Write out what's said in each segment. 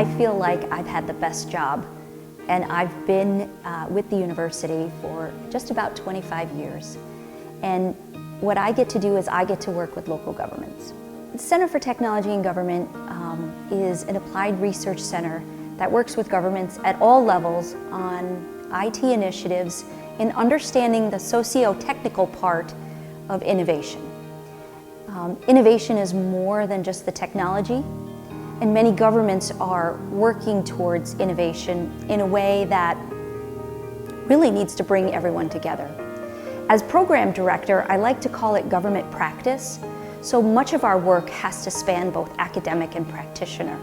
I feel like I've had the best job, and I've been with the university for just about 25 years. And what I get to do is I get to work with local governments. The Center for Technology and Government is an applied research center that works with governments at all levels on IT initiatives in understanding the socio-technical part of innovation. Innovation is more than just the technology, and many governments are working towards innovation in a way that really needs to bring everyone together. As program director, I like to call it government practice, so much of our work has to span both academic and practitioner.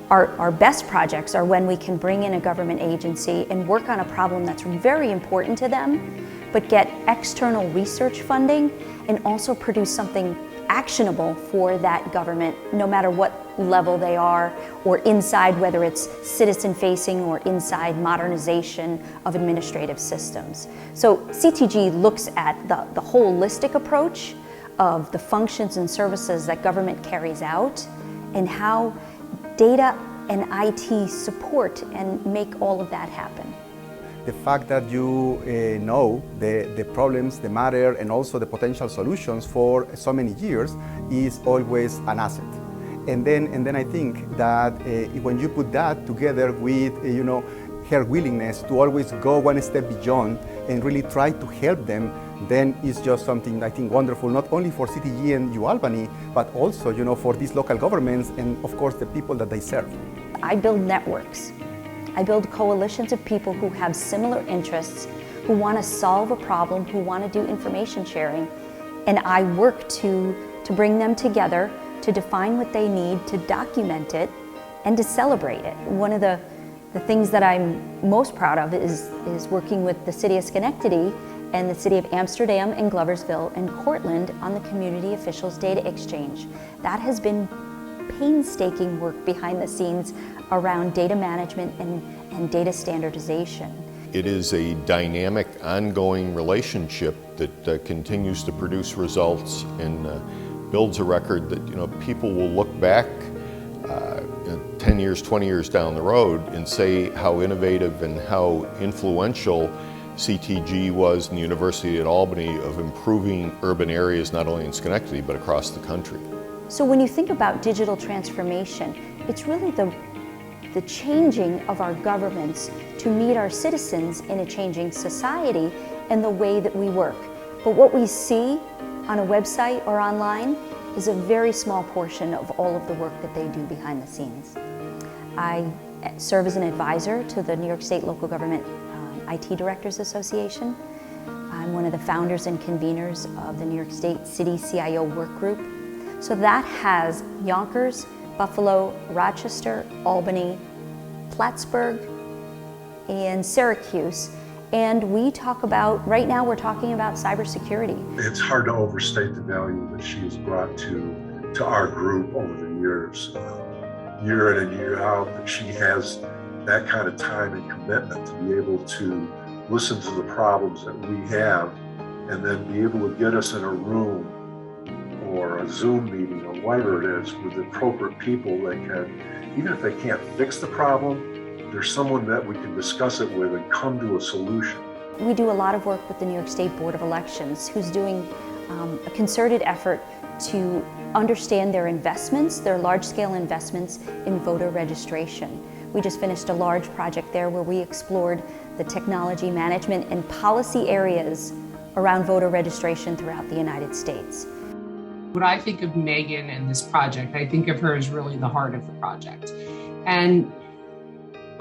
Our best projects are when we can bring in a government agency and work on a problem that's very important to them, but get external research funding and also produce something actionable for that government, no matter what level they are, or inside, whether it's citizen-facing or inside modernization of administrative systems. So CTG looks at the holistic approach of the functions and services that government carries out and how data and IT support and make all of that happen. The fact that you know the problems, the matter, and also the potential solutions for so many years is always an asset. And then I think that when you put that together with her willingness to always go one step beyond and really try to help them, then it's just something I think wonderful, not only for CTG and UAlbany, but also for these local governments and of course the people that they serve. I build networks. I build coalitions of people who have similar interests, who want to solve a problem, who want to do information sharing, and I work to bring them together, to define what they need, to document it, and to celebrate it. One of the things that I'm most proud of is working with the City of Schenectady and the City of Amsterdam and Gloversville and Cortland on the Community Officials Data Exchange. That has been painstaking work behind the scenes around data management and data standardization. It is a dynamic, ongoing relationship that continues to produce results and builds a record that people will look back 10 years, 20 years down the road and say how innovative and how influential CTG was in the University at Albany of improving urban areas not only in Schenectady but across the country. So when you think about digital transformation, it's really the changing of our governments to meet our citizens in a changing society and the way that we work. But what we see on a website or online is a very small portion of all of the work that they do behind the scenes. I serve as an advisor to the New York State Local Government IT Directors Association. I'm one of the founders and conveners of the New York State City CIO Work Group. So that has Yonkers, Buffalo, Rochester, Albany, Plattsburgh, and Syracuse. And we talk about, right now we're talking about cybersecurity. It's hard to overstate the value that she has brought to our group over the years. Year in and year out, that she has that kind of time and commitment to be able to listen to the problems that we have and then be able to get us in a room or a Zoom meeting or whatever it is with the appropriate people that can, even if they can't fix the problem, there's someone that we can discuss it with and come to a solution. We do a lot of work with the New York State Board of Elections, who's doing a concerted effort to understand their investments, their large-scale investments in voter registration. We just finished a large project there where we explored the technology management and policy areas around voter registration throughout the United States. When I think of Megan and this project, I think of her as really the heart of the project. And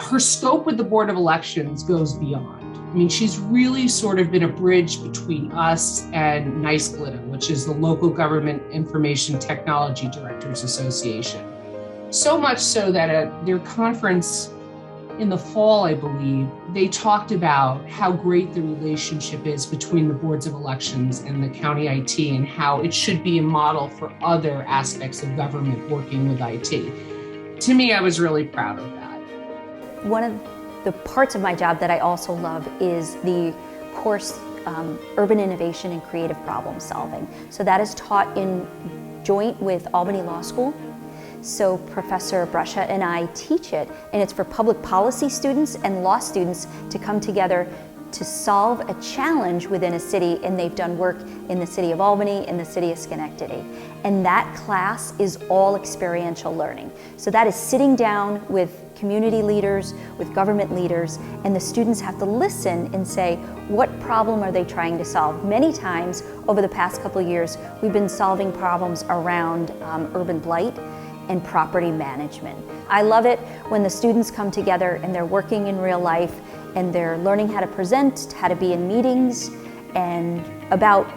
her scope with the Board of Elections goes beyond. I mean, she's really sort of been a bridge between us and NICE-GLITA, which is the Local Government Information Technology Directors Association. So much so that at their conference in the fall, I believe, they talked about how great the relationship is between the boards of elections and the county IT and how it should be a model for other aspects of government working with IT. To me, I was really proud of that. One of the parts of my job that I also love is the course Urban Innovation and Creative Problem Solving. So that is taught in joint with Albany Law School. So Professor Brescia and I teach it, and it's for public policy students and law students to come together to solve a challenge within a city, and they've done work in the city of Albany and the city of Schenectady. And that class is all experiential learning. So that is sitting down with community leaders, with government leaders, and the students have to listen and say, what problem are they trying to solve? Many times over the past couple of years, we've been solving problems around urban blight and property management. I love it when the students come together and they're working in real life and they're learning how to present, how to be in meetings, and about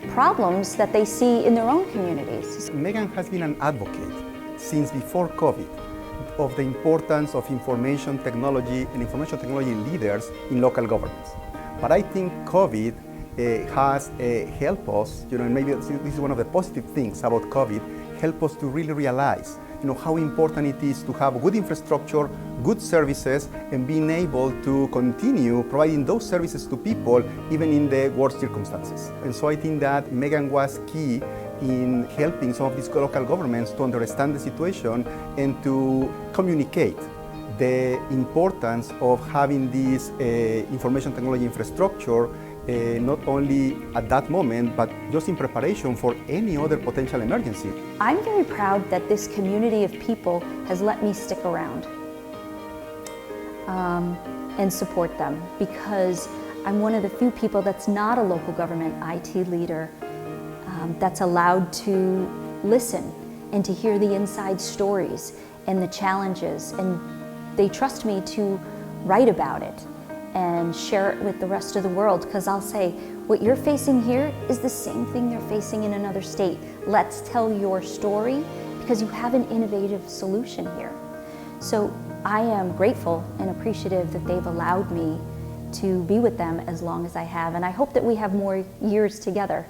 problems that they see in their own communities. Megan has been an advocate since before COVID of the importance of information technology and information technology leaders in local governments. But I think COVID has helped us, and maybe this is one of the positive things about COVID, help us to really realize how important it is to have good infrastructure, good services, and being able to continue providing those services to people even in the worst circumstances. And so I think that Megan was key in helping some of these local governments to understand the situation and to communicate the importance of having this information technology infrastructure not only at that moment, but just in preparation for any other potential emergency. I'm very proud that this community of people has let me stick around and support them, because I'm one of the few people that's not a local government IT leader that's allowed to listen and to hear the inside stories and the challenges, and they trust me to write about it and share it with the rest of the world, because I'll say, what you're facing here is the same thing they're facing in another state. Let's tell your story, because you have an innovative solution here. So I am grateful and appreciative that they've allowed me to be with them as long as I have, and I hope that we have more years together.